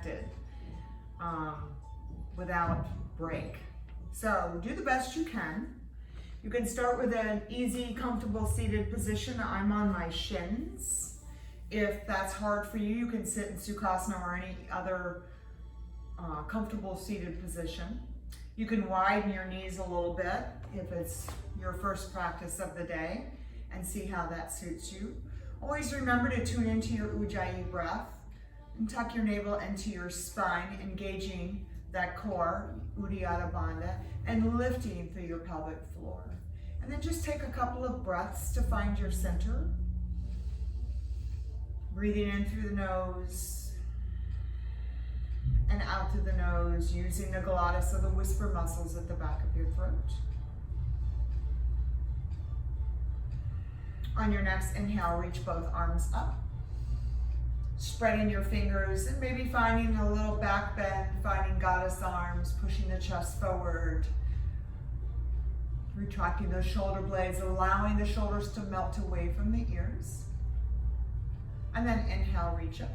connected without break. So do the best you can. You can start with an easy, comfortable seated position. I'm on my shins. If that's hard for you, you can sit in Sukhasana or any other comfortable seated position. You can widen your knees a little bit if it's your first practice of the day and see how that suits you. Always remember to tune into your Ujjayi breath and tuck your navel into your spine, engaging that core, Uddiyana Bandha, and lifting through your pelvic floor. And then just take a couple of breaths to find your center. Breathing in through the nose and out through the nose, using the glottis or the whisper muscles at the back of your throat. On your next inhale, reach both arms up. Spreading your fingers and maybe finding a little back bend, finding goddess arms, pushing the chest forward. Retracting those shoulder blades, allowing the shoulders to melt away from the ears. And then inhale, reach up.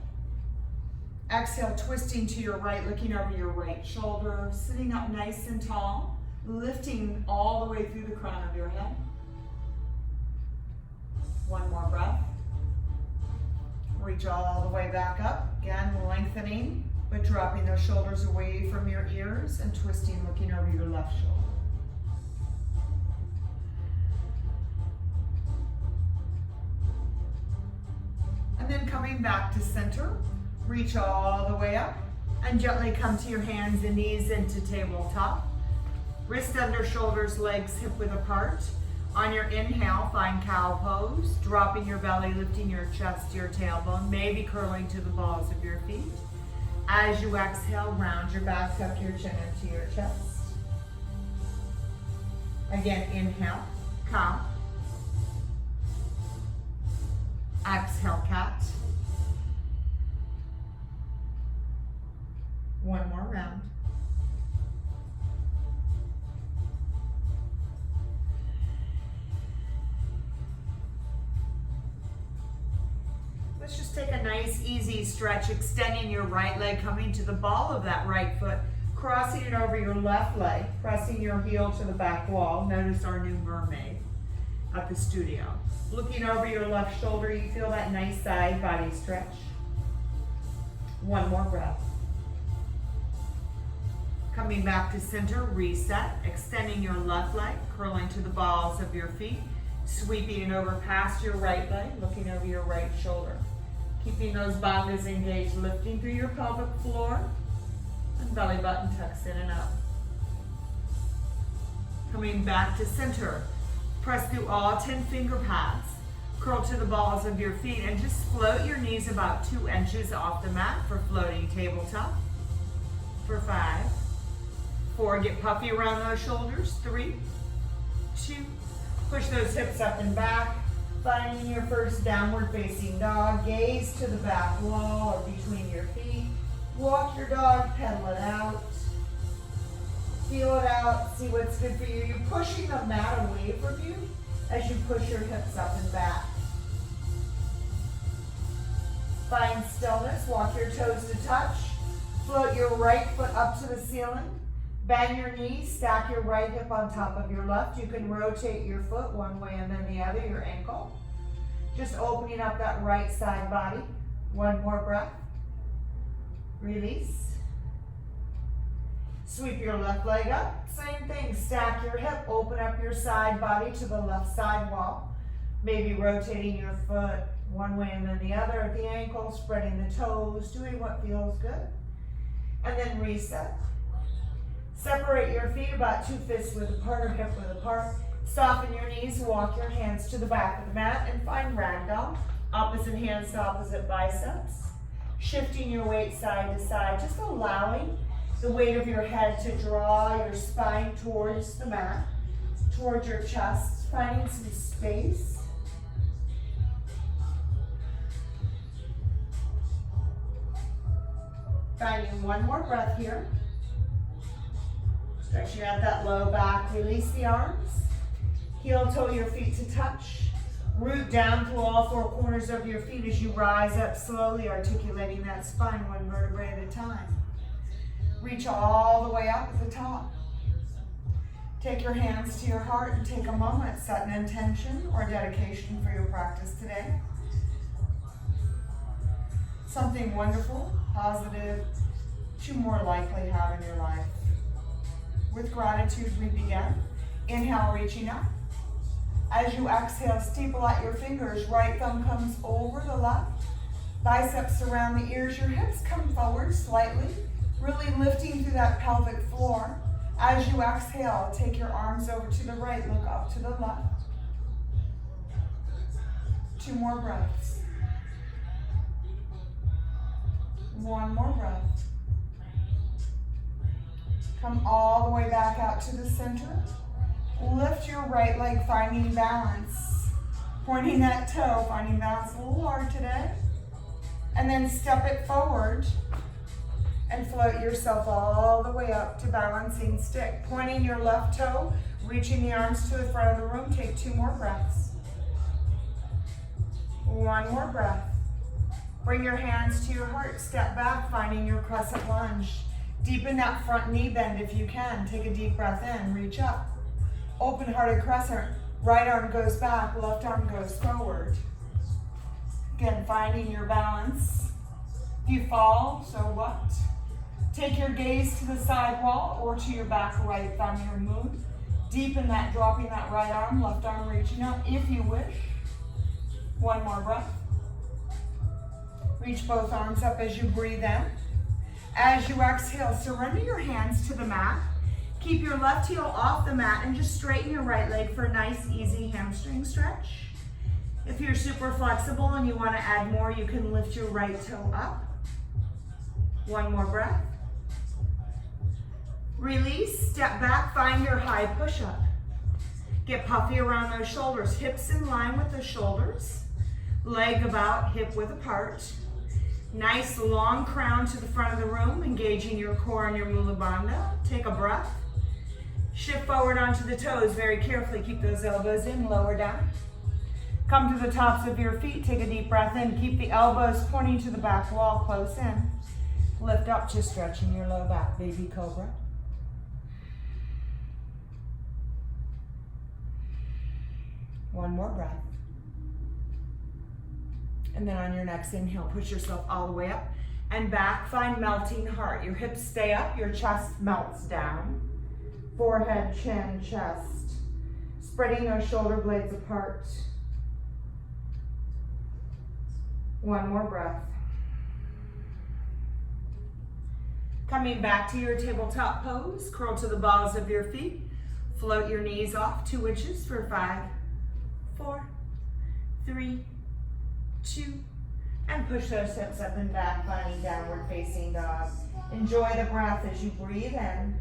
Exhale, twisting to your right, looking over your right shoulder, sitting up nice and tall, lifting all the way through the crown of your head. One more breath. Reach all the way back up. Again, lengthening, but dropping those shoulders away from your ears and twisting, looking over your left shoulder. And then coming back to center, reach all the way up and gently come to your hands and knees into tabletop. Wrist under shoulders, legs hip width apart. On your inhale, find cow pose, dropping your belly, lifting your chest, your tailbone, maybe curling to the balls of your feet. As you exhale, round your back, tuck your chin into your chest. Again, inhale, cow. Exhale, cat. One more round. Let's just take a nice, easy stretch, extending your right leg, coming to the ball of that right foot, crossing it over your left leg, pressing your heel to the back wall. Notice our new mermaid at the studio. Looking over your left shoulder, you feel that nice side body stretch. One more breath. Coming back to center, reset, extending your left leg, curling to the balls of your feet, sweeping it over past your right leg, looking over your right shoulder. Keeping those bandhas engaged, lifting through your pelvic floor, and belly button tucks in and up. Coming back to center, press through all 10 finger pads, curl to the balls of your feet, and just float your knees about 2 inches off the mat for floating tabletop. For 5, 4, get puffy around those shoulders. 3, 2, push those hips up and back. Finding your first downward facing dog, gaze to the back wall or between your feet. Walk your dog, pedal it out. Feel it out, see what's good for you. You're pushing the mat away from you as you push your hips up and back. Find stillness, walk your toes to touch. Float your right foot up to the ceiling. Bend your knees, stack your right hip on top of your left. You can rotate your foot one way and then the other, your ankle. Just opening up that right side body. One more breath. Release. Sweep your left leg up. Same thing, stack your hip, open up your side body to the left side wall. Maybe rotating your foot one way and then the other at the ankle, spreading the toes, doing what feels good. And then reset. Separate your feet about 2 fists width apart or hip width apart. Soften your knees, walk your hands to the back of the mat and find ragdoll. Opposite hands to opposite biceps. Shifting your weight side to side, just allowing the weight of your head to draw your spine towards the mat, towards your chest, finding some space. Finding one more breath here. Stretching out that low back, release the arms. Heel toe your feet to touch. Root down through all 4 corners of your feet as you rise up slowly, articulating that spine 1 vertebrae at a time. Reach all the way up at the top. Take your hands to your heart and take a moment, set an intention or dedication for your practice today. Something wonderful, positive, that you more likely have in your life. With gratitude, we begin. Inhale, reaching up. As you exhale, steeple out your fingers. Right thumb comes over the left. Biceps around the ears. Your hips come forward slightly, really lifting through that pelvic floor. As you exhale, take your arms over to the right, look up to the left. 2 more breaths. 1 more breath. Come all the way back out to the center. Lift your right leg, finding balance. Pointing that toe, finding balance. A little hard today. And then step it forward and float yourself all the way up to balancing stick. Pointing your left toe, reaching the arms to the front of the room. Take 2 more breaths. 1 more breath. Bring your hands to your heart. Step back, finding your crescent lunge. Deepen that front knee bend if you can. Take a deep breath in, reach up. Open-hearted crescent. Right arm goes back, left arm goes forward. Again, finding your balance. If you fall, so what? Take your gaze to the side wall or to your back right thumb, your moon. Deepen that, dropping that right arm, left arm reaching up if you wish. 1 more breath. Reach both arms up as you breathe in. As you exhale, surrender your hands to the mat. Keep your left heel off the mat and just straighten your right leg for a nice, easy hamstring stretch. If you're super flexible and you want to add more, you can lift your right toe up. 1 more breath. Release, step back, find your high push-up. Get puffy around those shoulders, hips in line with the shoulders, leg about, hip width apart. Nice long crown to the front of the room, engaging your core and your Mula Bandha. Take a breath. Shift forward onto the toes very carefully. Keep those elbows in, lower down. Come to the tops of your feet. Take a deep breath in. Keep the elbows pointing to the back wall, close in. Lift up, just stretching your low back, baby cobra. One more breath. And then on your next inhale, push yourself all the way up and back. Find melting heart. Your hips stay up, your chest melts down. Forehead, chin, chest. Spreading those shoulder blades apart. 1 more breath. Coming back to your tabletop pose, curl to the balls of your feet. Float your knees off 2 inches for 5, 4, 3, 2, and push those hips up and back, finding downward facing dog. Enjoy the breath as you breathe in,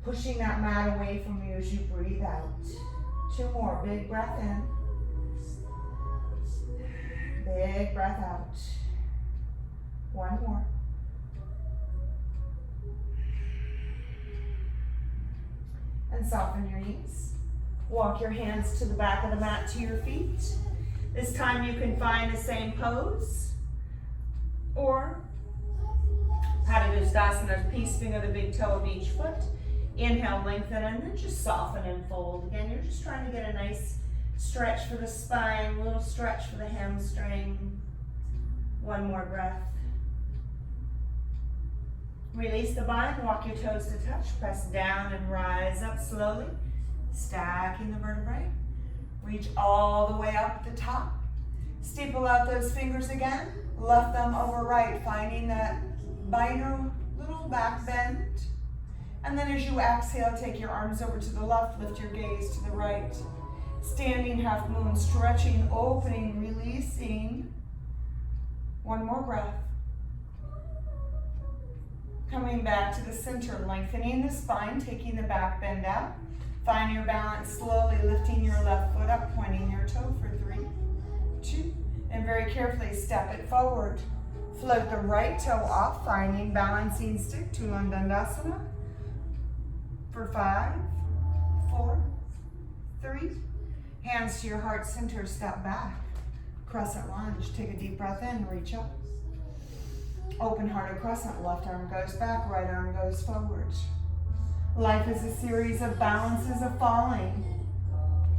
pushing that mat away from you as you breathe out. 2 more, big breath in, big breath out. 1 more. And soften your knees. Walk your hands to the back of the mat to your feet. This time you can find the same pose or Padadustasana, peace finger the big toe of each foot. Inhale, lengthen, and then just soften and fold. Again, you're just trying to get a nice stretch for the spine, a little stretch for the hamstring. 1 more breath. Release the bind, walk your toes to touch, press down and rise up slowly, stacking the vertebrae. Reach all the way up at the top. Steeple out those fingers again. Left thumb over right, finding that minor little back bend. And then as you exhale, take your arms over to the left, lift your gaze to the right. Standing half moon, stretching, opening, releasing. 1 more breath. Coming back to the center, lengthening the spine, taking the back bend out. Find your balance slowly, lifting your left foot up, pointing your toe for 3, 2, and very carefully step it forward. Float the right toe off, finding balancing stick to Dandasana for 5, 4, 3. Hands to your heart center, step back. Crescent lunge, take a deep breath in, reach up. Open-hearted crescent, left arm goes back, right arm goes forward. Life is a series of balances of falling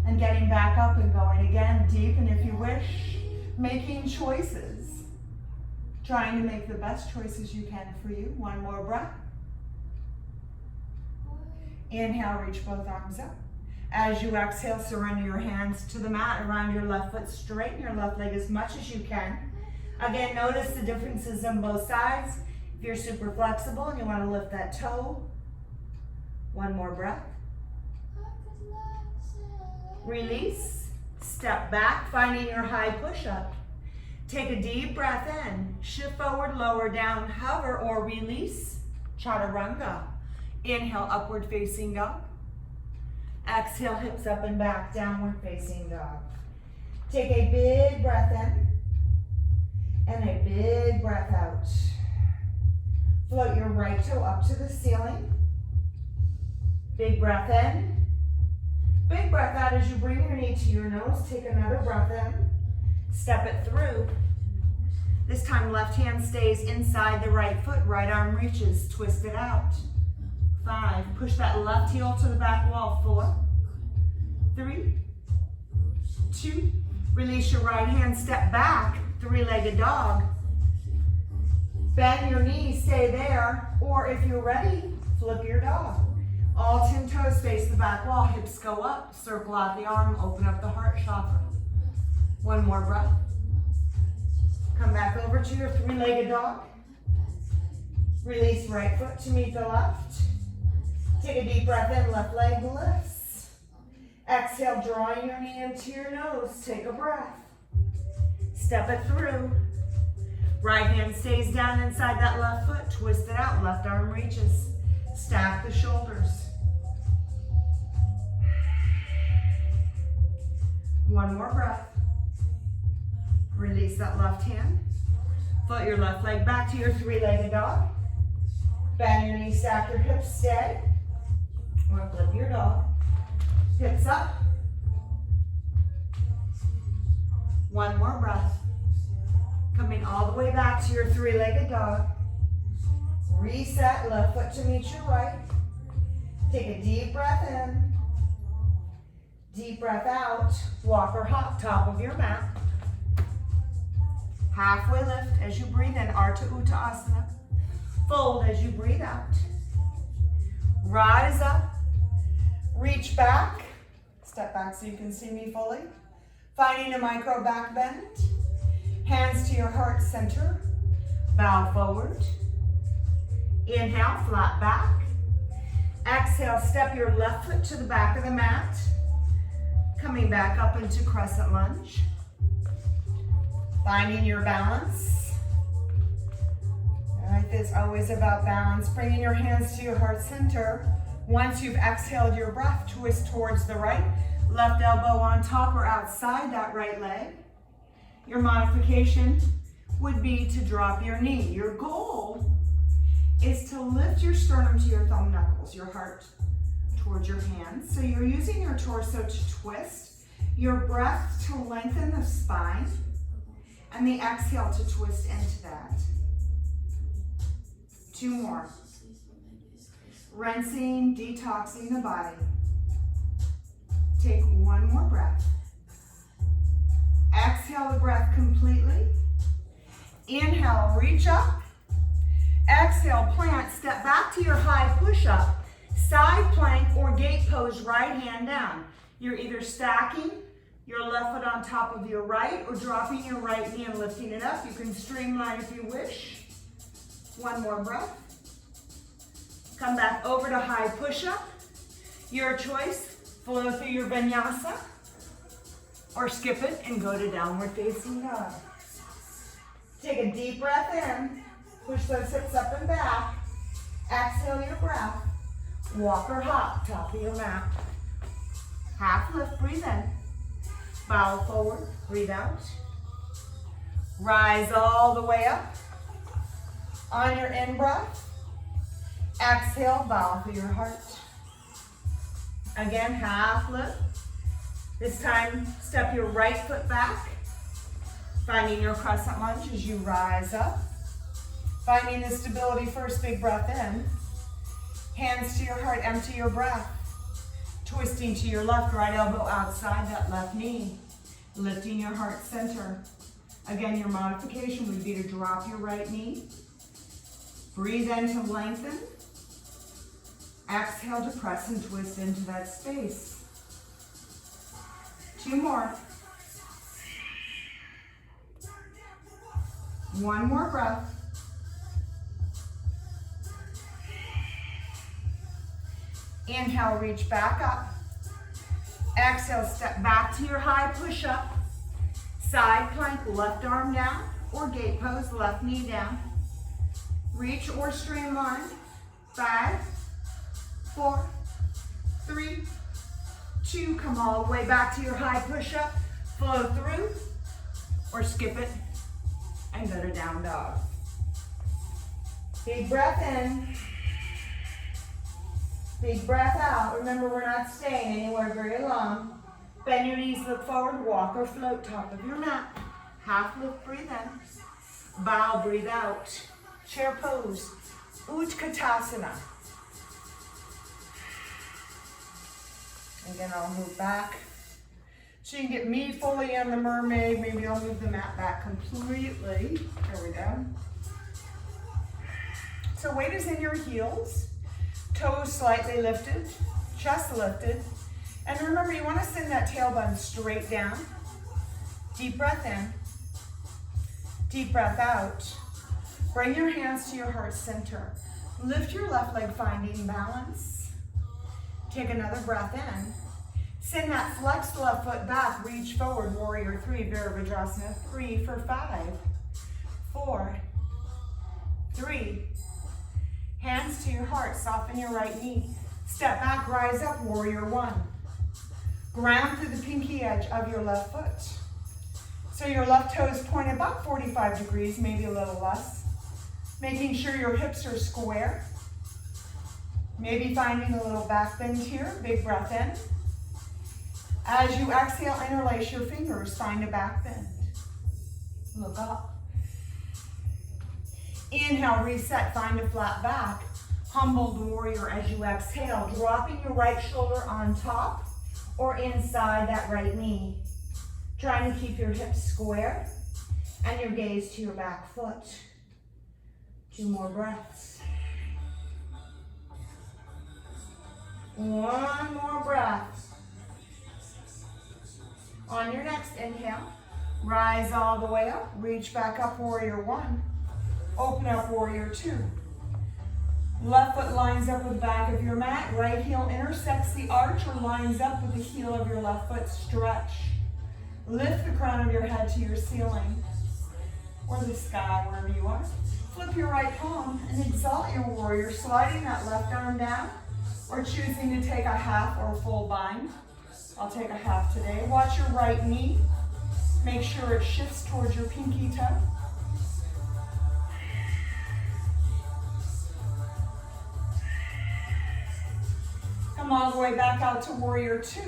and getting back up and going again, deep, and if you wish, making choices. Trying to make the best choices you can for you. One more breath. Inhale, reach both arms up. As you exhale, surrender your hands to the mat around your left foot, straighten your left leg as much as you can. Again, notice the differences on both sides. If you're super flexible and you want to lift that toe, one more breath. Release, step back, finding your high push-up. Take a deep breath in, shift forward, lower down, hover or release, chaturanga. Inhale, upward facing dog. Exhale, hips up and back, downward facing dog. Take a big breath in and a big breath out. Float your right toe up to the ceiling. Big breath in. Big breath out as you bring your knee to your nose. Take another breath in. Step it through. This time left hand stays inside the right foot. Right arm reaches. Twist it out. 5. Push that left heel to the back wall. 4, 3, 2. Release your right hand. Step back. Three-legged dog. Bend your knees. Stay there. Or if you're ready, flip your dog. All 10 toes face the back wall. Hips go up. Circle out the arm. Open up the heart chakra. One more breath. Come back over to your three-legged dog. Release right foot to meet the left. Take a deep breath in. Left leg lifts. Exhale, drawing your knee into your nose. Take a breath. Step it through. Right hand stays down inside that left foot. Twist it out. Left arm reaches. Stack the shoulders. One more breath. Release that left hand. Float your left leg back to your three-legged dog. Bend your knees, stack your hips, stay. Or flip your dog. Hips up. One more breath. Coming all the way back to your three-legged dog. Reset, left foot to meet your right. Take a deep breath in. Deep breath out. Walk or hop, top of your mat. Halfway lift as you breathe in, Ardha Uttanasana. Fold as you breathe out. Rise up. Reach back. Step back so you can see me fully. Finding a micro back bend. Hands to your heart center. Bow forward. Inhale, flat back. Exhale, step your left foot to the back of the mat. Coming back up into crescent lunge. Finding your balance. Life is always about balance. Bringing your hands to your heart center. Once you've exhaled your breath, twist towards the right. Left elbow on top or outside that right leg. Your modification would be to drop your knee. Your goal is to lift your sternum to your thumb knuckles, your heart towards your hands. So you're using your torso to twist, your breath to lengthen the spine, and the exhale to twist into that. 2 more. Rinsing, detoxing the body. Take 1 more breath. Exhale the breath completely. Inhale, reach up. Exhale, plant, step back to your high push-up. Side plank or gate pose, right hand down. You're either stacking your left foot on top of your right or dropping your right knee and lifting it up. You can streamline if you wish. 1 more breath. Come back over to high push-up. Your choice, flow through your vinyasa or skip it and go to downward facing dog. Take a deep breath in. Push those hips up and back. Exhale your breath. Walk or hop, top of your mat. Half lift, breathe in. Bow forward, breathe out. Rise all the way up. On your in-breath, exhale, bow for your heart. Again, half lift. This time, step your right foot back. Finding your crescent lunge as you rise up. Finding the stability first, big breath in. Hands to your heart, empty your breath. Twisting to your left, right elbow outside that left knee. Lifting your heart center. Again, your modification would be to drop your right knee. Breathe in to lengthen. Exhale to press and twist into that space. 2 more. 1 more breath. Inhale, reach back up. Exhale, step back to your high push-up. Side plank, left arm down, or gate pose, left knee down. Reach or streamline. 5, 4, 3, 2. Come all the way back to your high push-up. Flow through, or skip it, and go to down dog. Big breath in. Big breath out. Remember, we're not staying anywhere very long. Bend your knees, look forward, walk or float top of your mat. Half lift, breathe in. Bow, breathe out. Chair pose, Utkatasana. Again, I'll move back. So you can get me fully in the mermaid. Maybe I'll move the mat back completely. There we go. So weight is in your heels. Toes slightly lifted, chest lifted. And remember, you want to send that tailbone straight down. Deep breath in. Deep breath out. Bring your hands to your heart center. Lift your left leg, finding balance. Take another breath in. Send that flexed left foot back. Reach forward, warrior 3, Virabhadrasana 3 for 5, 4, 3. Hands to your heart, soften your right knee. Step back, rise up, warrior 1. Ground through the pinky edge of your left foot. So your left toe is pointed about 45 degrees, maybe a little less. Making sure your hips are square. Maybe finding a little back bend here, big breath in. As you exhale, interlace your fingers, find a back bend. Look up. Inhale, reset, find a flat back. Humbled warrior as you exhale, dropping your right shoulder on top or inside that right knee. Trying to keep your hips square and your gaze to your back foot. 2 more breaths. 1 more breath. On your next inhale, rise all the way up, reach back up, warrior 1. Open up, warrior 2. Left foot lines up with the back of your mat. Right heel intersects the arch or lines up with the heel of your left foot. Stretch. Lift the crown of your head to your ceiling or the sky, wherever you are. Flip your right palm and exalt your warrior, sliding that left arm down or choosing to take a half or full bind. I'll take a half today. Watch your right knee. Make sure it shifts towards your pinky toe. Come all the way back out to warrior 2.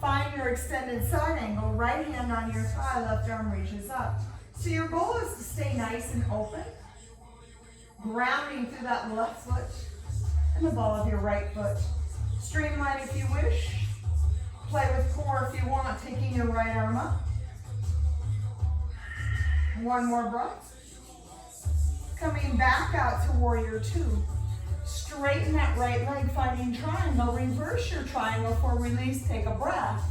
Find your extended side angle. Right hand on your thigh, left arm reaches up. So your goal is to stay nice and open. Grounding through that left foot and the ball of your right foot. Streamline if you wish. Play with core if you want, taking your right arm up. 1 more breath. Coming back out to warrior 2. Straighten that right leg, finding triangle. Reverse your triangle for release. Take a breath.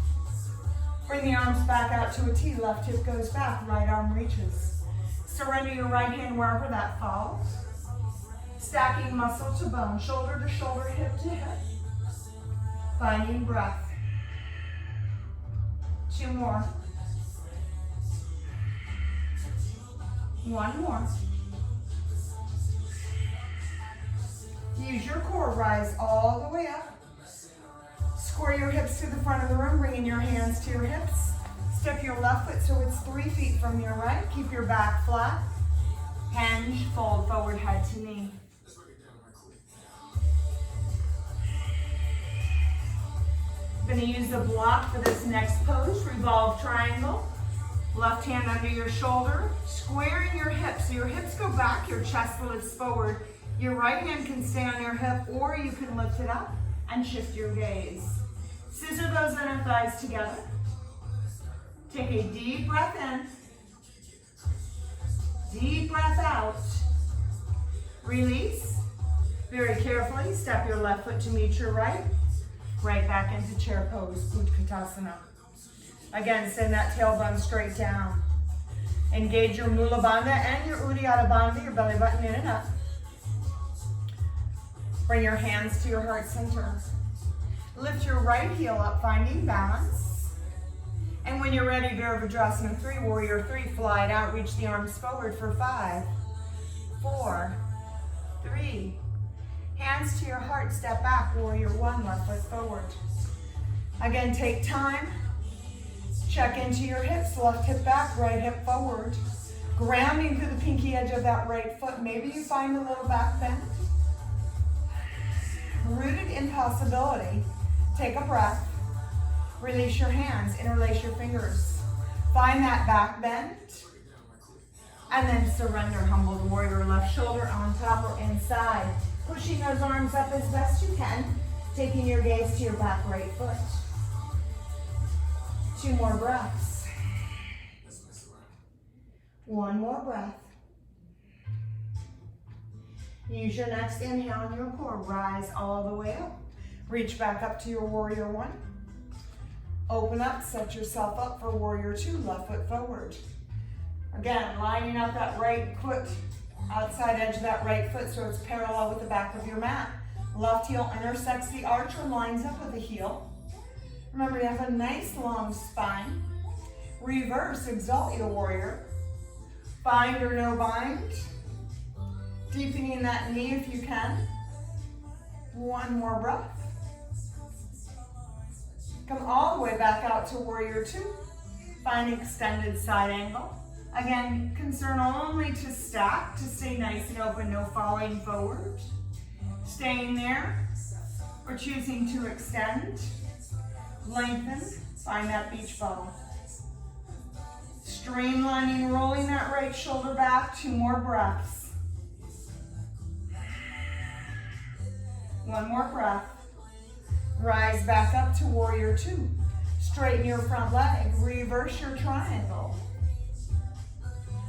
Bring the arms back out to a T. Left hip goes back, right arm reaches. Surrender your right hand wherever that falls. Stacking muscle to bone, shoulder to shoulder, hip to hip. Finding breath. 2 more. 1 more. Use your core, rise all the way up. Square your hips to the front of the room, bringing your hands to your hips. Step your left foot so it's 3 feet from your right. Keep your back flat. Hinge, fold forward, head to knee. I'm going to use the block for this next pose, revolve triangle. Left hand under your shoulder, squaring your hips. So your hips go back, your chest lifts forward. Your right hand can stay on your hip, or you can lift it up and shift your gaze. Scissor those inner thighs together. Take a deep breath in. Deep breath out. Release. Very carefully, step your left foot to meet your right. Right back into chair pose, Utkatasana. Again, send that tailbone straight down. Engage your Mula Bandha and your Uddiyana Bandha, your belly button in and up. Bring your hands to your heart center. Lift your right heel up, finding balance. And when you're ready, Virabhadrasana 3, Warrior 3, fly it out, reach the arms forward for 5, 4, 3. Hands to your heart, step back, Warrior 1, left foot forward. Again, take time. Check into your hips, left hip back, right hip forward. Grounding through the pinky edge of that right foot. Maybe you find a little back bend. Rooted in possibility. Take a breath. Release your hands, interlace your fingers. Find that back bend. And then surrender, humbled warrior, left shoulder on top or inside. Pushing those arms up as best you can. Taking your gaze to your back right foot. 2 more breaths. 1 more breath. Use your next inhale in your core. Rise all the way up. Reach back up to your Warrior 1. Open up, set yourself up for Warrior 2, left foot forward. Again, lining up that right foot, outside edge of that right foot so it's parallel with the back of your mat. Left heel intersects the arch or lines up with the heel. Remember, you have a nice long spine. Reverse, exalt your warrior. Bind or no bind. Deepening that knee if you can. 1 more breath. Come all the way back out to Warrior 2. Find extended side angle. Again, concern only to stack, to stay nice and open, no falling forward. Staying there, or choosing to extend. Lengthen, find that beach ball. Streamlining, rolling that right shoulder back, 2 more breaths. 1 more breath. Rise back up to Warrior 2. Straighten your front leg, reverse your triangle.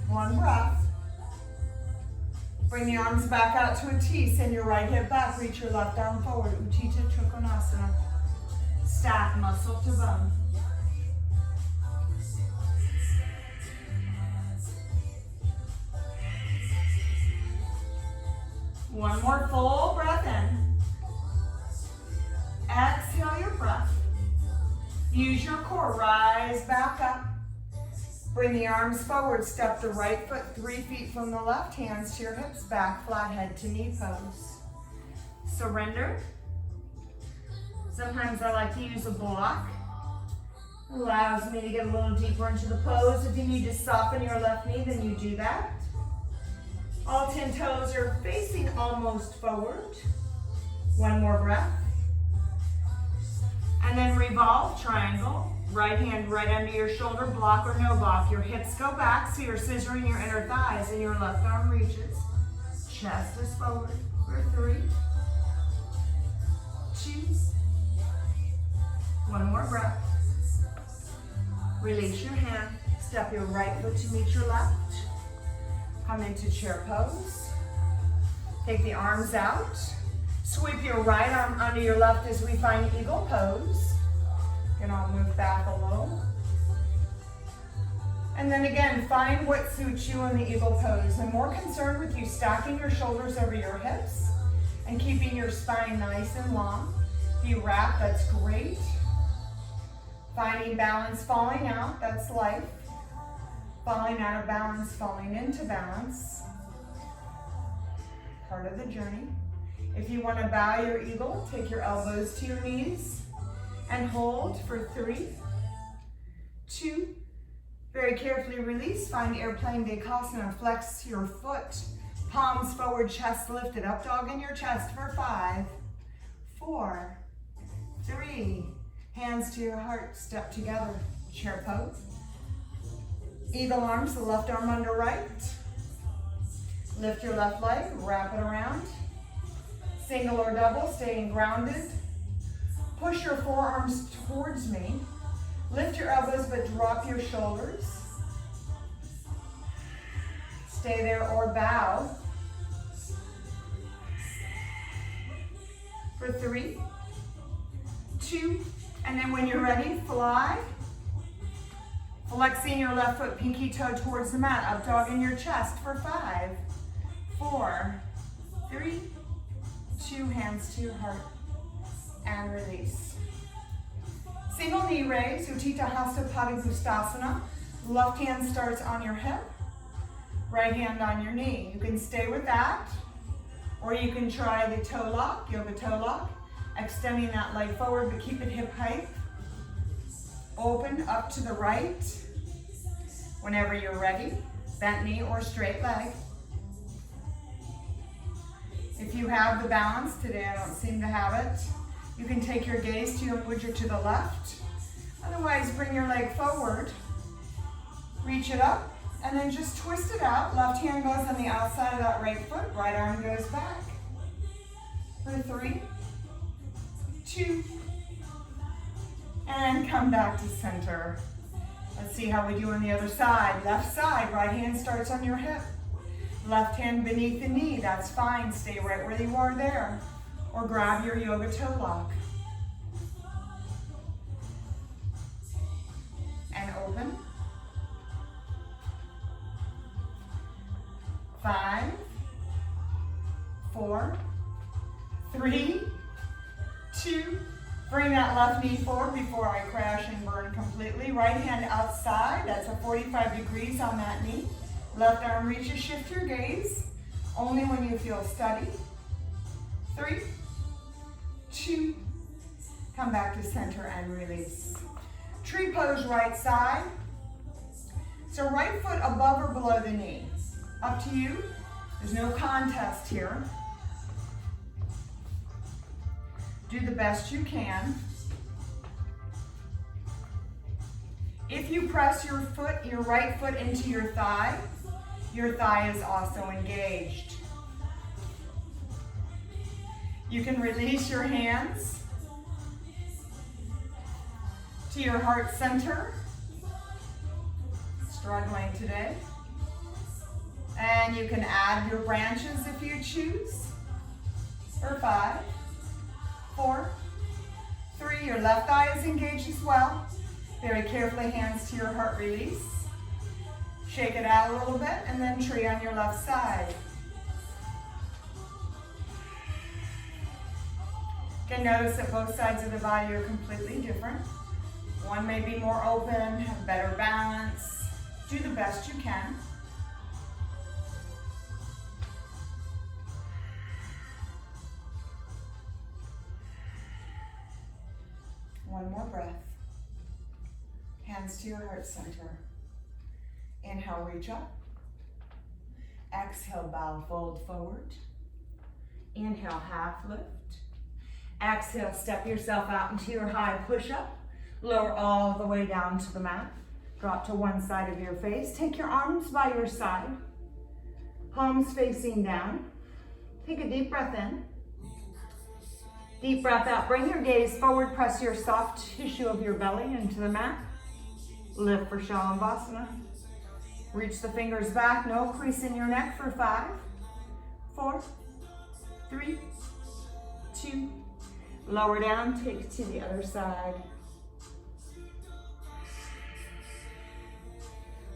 1 breath. Bring the arms back out to a T, send your right hip back, reach your left arm forward, Utthita Trikonasana. Stack muscle to bone. One more full breath in. Exhale your breath. Use your core, rise back up. Bring the arms forward, step the right foot 3 feet from the left, hands to your hips, back flat, head to knee pose. Surrender. Sometimes I like to use a block. Allows me to get a little deeper into the pose. If you need to soften your left knee, then you do that. All 10 toes are facing almost forward. 1 more breath. And then revolve, triangle. Right hand right under your shoulder, block or no block. Your hips go back, so you're scissoring your inner thighs and your left arm reaches. Chest is forward for 3, 2, 1 more breath. Release your hand, step your right foot to meet your left. Come into chair pose. Take the arms out. Sweep your right arm under your left as we find eagle pose. And I'll move back a little. And then again, find what suits you in the eagle pose. I'm more concerned with you stacking your shoulders over your hips and keeping your spine nice and long. If you wrap, that's great. Finding balance, falling out, that's life. Falling out of balance, falling into balance. Part of the journey. If you want to bow your eagle, take your elbows to your knees. And hold for 3, 2, very carefully release, find airplane Dekasana, flex your foot, palms forward, chest lifted, up dog in your chest for 5, 4, 3, hands to your heart, step together, chair pose. Eagle arms, the left arm under right. Lift your left leg, wrap it around. Single or double, staying grounded. Push your forearms towards me. Lift your elbows, but drop your shoulders. Stay there or bow. For 3, 2, and then when you're ready, fly. Flexing your left foot, pinky toe towards the mat. Up dog in your chest for 5, 4, 3, 2, hands to your heart, and release. Single knee raise, Utthita Hasta Padangusthasana. Left hand starts on your hip, right hand on your knee. You can stay with that, or you can try the toe lock, yoga toe lock, extending that leg forward, but keep it hip height. Open up to the right. Whenever you're ready, bent knee or straight leg. If you have the balance, today I don't seem to have it, you can take your gaze to your mudra to the left. Otherwise, bring your leg forward, reach it up, and then just twist it out. Left hand goes on the outside of that right foot, right arm goes back. For 3, 2, and come back to center. Let's see how we do on the other side. Left side, right hand starts on your hip. Left hand beneath the knee, that's fine. Stay right where you are there. Or grab your yoga toe lock. And open. 5, 4, 3, 2, bring that left knee forward before I crash and burn completely. Right hand outside, that's a 45 degrees on that knee. Left arm reaches, shift your gaze, only when you feel steady. 3, 2, come back to center and release. Tree pose right side. So right foot above or below the knee. Up to you, there's no contest here. Do the best you can. If you press your right foot into your thigh is also engaged. You can release your hands to your heart center. Struggling today. And you can add your branches if you choose. For 5, 4, 3, your left eye is engaged as well. Very carefully, hands to your heart, release. Shake it out a little bit, and then tree on your left side. You can notice that both sides of the body are completely different. One may be more open, have better balance. Do the best you can. One more breath. Hands to your heart center. Inhale, reach up. Exhale, bow, fold forward. Inhale, half lift. Exhale, step yourself out into your high push-up. Lower all the way down to the mat. Drop to one side of your face. Take your arms by your side. Palms facing down. Take a deep breath in. Deep breath out. Bring your gaze forward. Press your soft tissue of your belly into the mat. Lift for Shalabhasana. Reach the fingers back. No crease in your neck for 5, 4, 3, 2. Lower down. Take to the other side.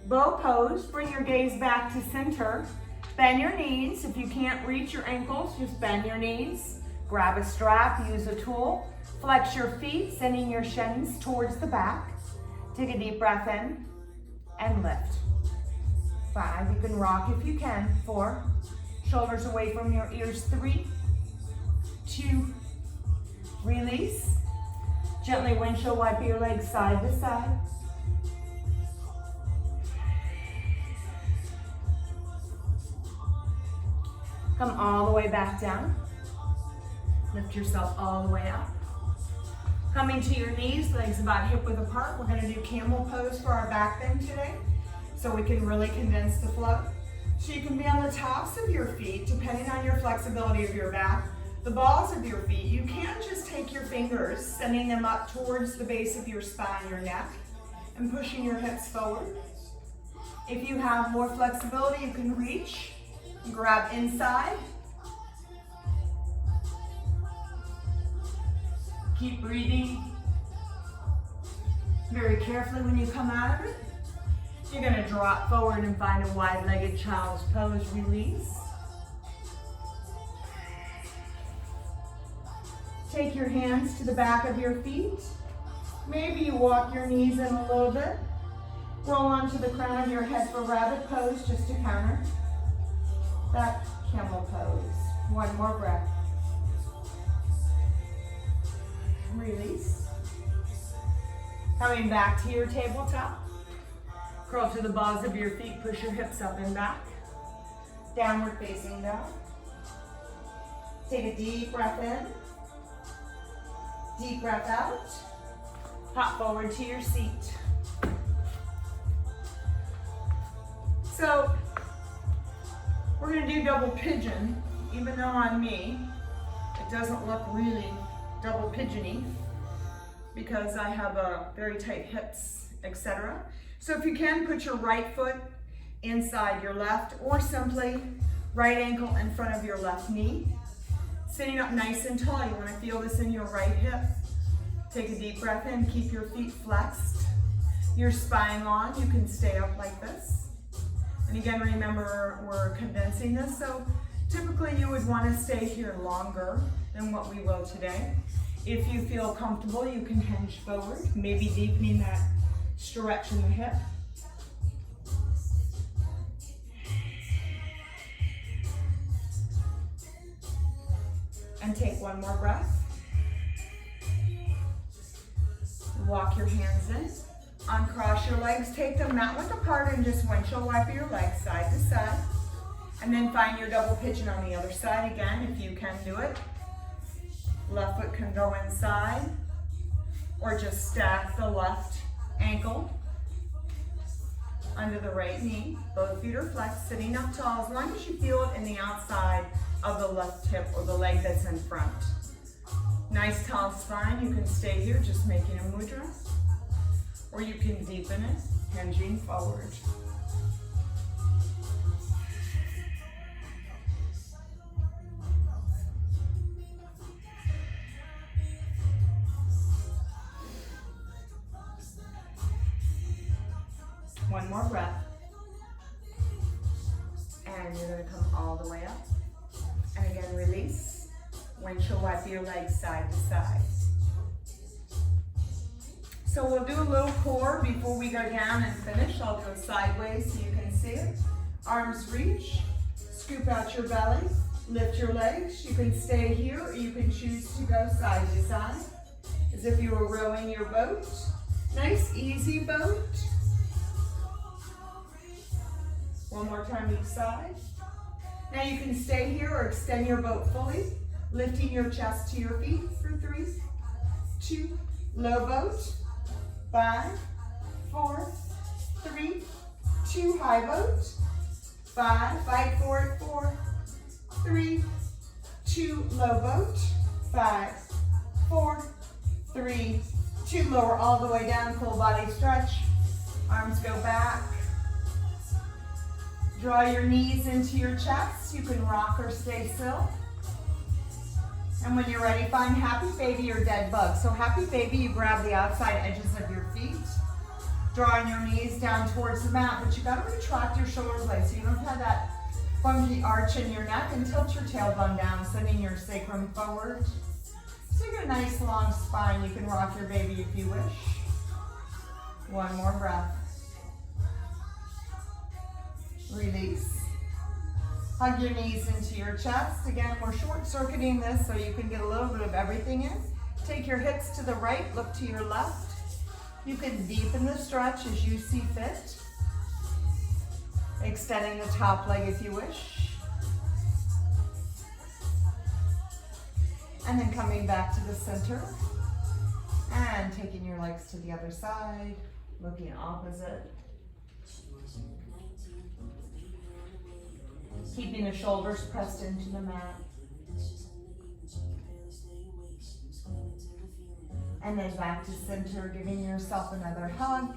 Bow pose. Bring your gaze back to center. Bend your knees. If you can't reach your ankles, just bend your knees. Grab a strap, use a tool. Flex your feet, sending your shins towards the back. Take a deep breath in and lift. 5, you can rock if you can. 4, shoulders away from your ears. 3, 2, release. Gently windshield wipe your legs side to side. Come all the way back down. Lift yourself all the way up. Coming to your knees, legs about hip width apart. We're going to do camel pose for our back bend today. so we can really condense the flow. So you can be on the tops of your feet, depending on your flexibility of your back, the balls of your feet. You can just take your fingers, sending them up towards the base of your spine, your neck, and pushing your hips forward. If you have more flexibility, you can reach and grab inside. Keep breathing very carefully when you come out of it. You're going to drop forward and find a wide-legged child's pose, release. Take your hands to the back of your feet. Maybe you walk your knees in a little bit. Roll onto the crown of your head for rabbit pose, just to counter that camel pose. One more breath. Release. Coming back to your tabletop. Curl to the balls of your feet, push your hips up and back. Downward facing dog. Take a deep breath in. Deep breath out. Hop forward to your seat. So, we're going to do double pigeon, even though on me, it doesn't look really double pigeony because I have very tight hips, etc. So if you can, put your right foot inside your left, or simply right ankle in front of your left knee. Sitting up nice and tall, you want to feel this in your right hip. Take a deep breath in, keep your feet flexed, your spine long. You can stay up like this. And again, remember, we're condensing this, so typically you would want to stay here longer than what we will today. If you feel comfortable, you can hinge forward, maybe deepening that stretch in the hip. And take one more breath. Walk your hands in. Uncross your legs, take them mat width apart and just windshield wiper your legs side to side. And then find your double pigeon on the other side again, if you can do it. Left foot can go inside, or just stack the left ankle under the right knee. Both feet are flexed, sitting up tall, as long as you feel it in the outside of the left hip or the leg that's in front. Nice tall spine. You can stay here just making a mudra, or you can deepen it, hinging forward. One more breath. And you're going to come all the way up. And again, release. Windshield wipe your legs side to side. So we'll do a little core before we go down and finish. I'll do it sideways so you can see it. Arms reach. Scoop out your belly. Lift your legs. You can stay here, or you can choose to go side to side, as if you were rowing your boat. Nice, easy boat. One more time each side. Now you can stay here or extend your boat fully, lifting your chest to your feet for 3, 2, low boat, 5, 4, 3, 2, high boat, 5, fight for it, 4, 3, 2, low boat, 5, 4, 3, 2, lower all the way down, full body stretch, arms go back. Draw your knees into your chest. You can rock or stay still. And when you're ready, find happy baby or dead bug. So happy baby, you grab the outside edges of your feet, drawing your knees down towards the mat, but you gotta retract your shoulder blades so you don't have that funky arch in your neck, and tilt your tailbone down, sending your sacrum forward. So you get a nice long spine. You can rock your baby if you wish. One more breath. Release. Hug your knees into your chest. Again, we're short-circuiting this so you can get a little bit of everything in. Take your hips to the right, look to your left. You can deepen the stretch as you see fit. Extending the top leg if you wish. And then coming back to the center. And taking your legs to the other side, looking opposite. Keeping the shoulders pressed into the mat. And then back to center, giving yourself another hug.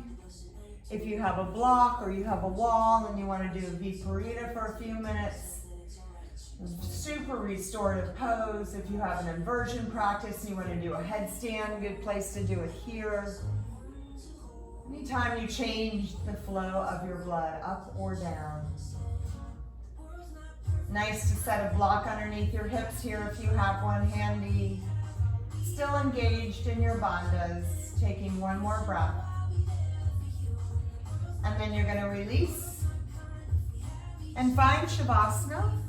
If you have a block or you have a wall and you want to do a viparita for a few minutes, super restorative pose. If you have an inversion practice and you want to do a headstand, good place to do it here. Anytime you change the flow of your blood up or down. Nice to set a block underneath your hips here if you have one handy. Still engaged in your bandhas, taking one more breath. And then you're going to release and find Shavasana.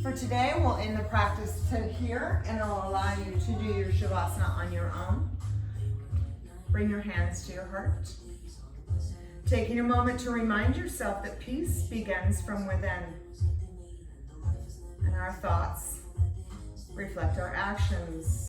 For today, we'll end the practice to here, and it'll allow you to do your Shavasana on your own. Bring your hands to your heart. Taking a moment to remind yourself that peace begins from within. And our thoughts reflect our actions.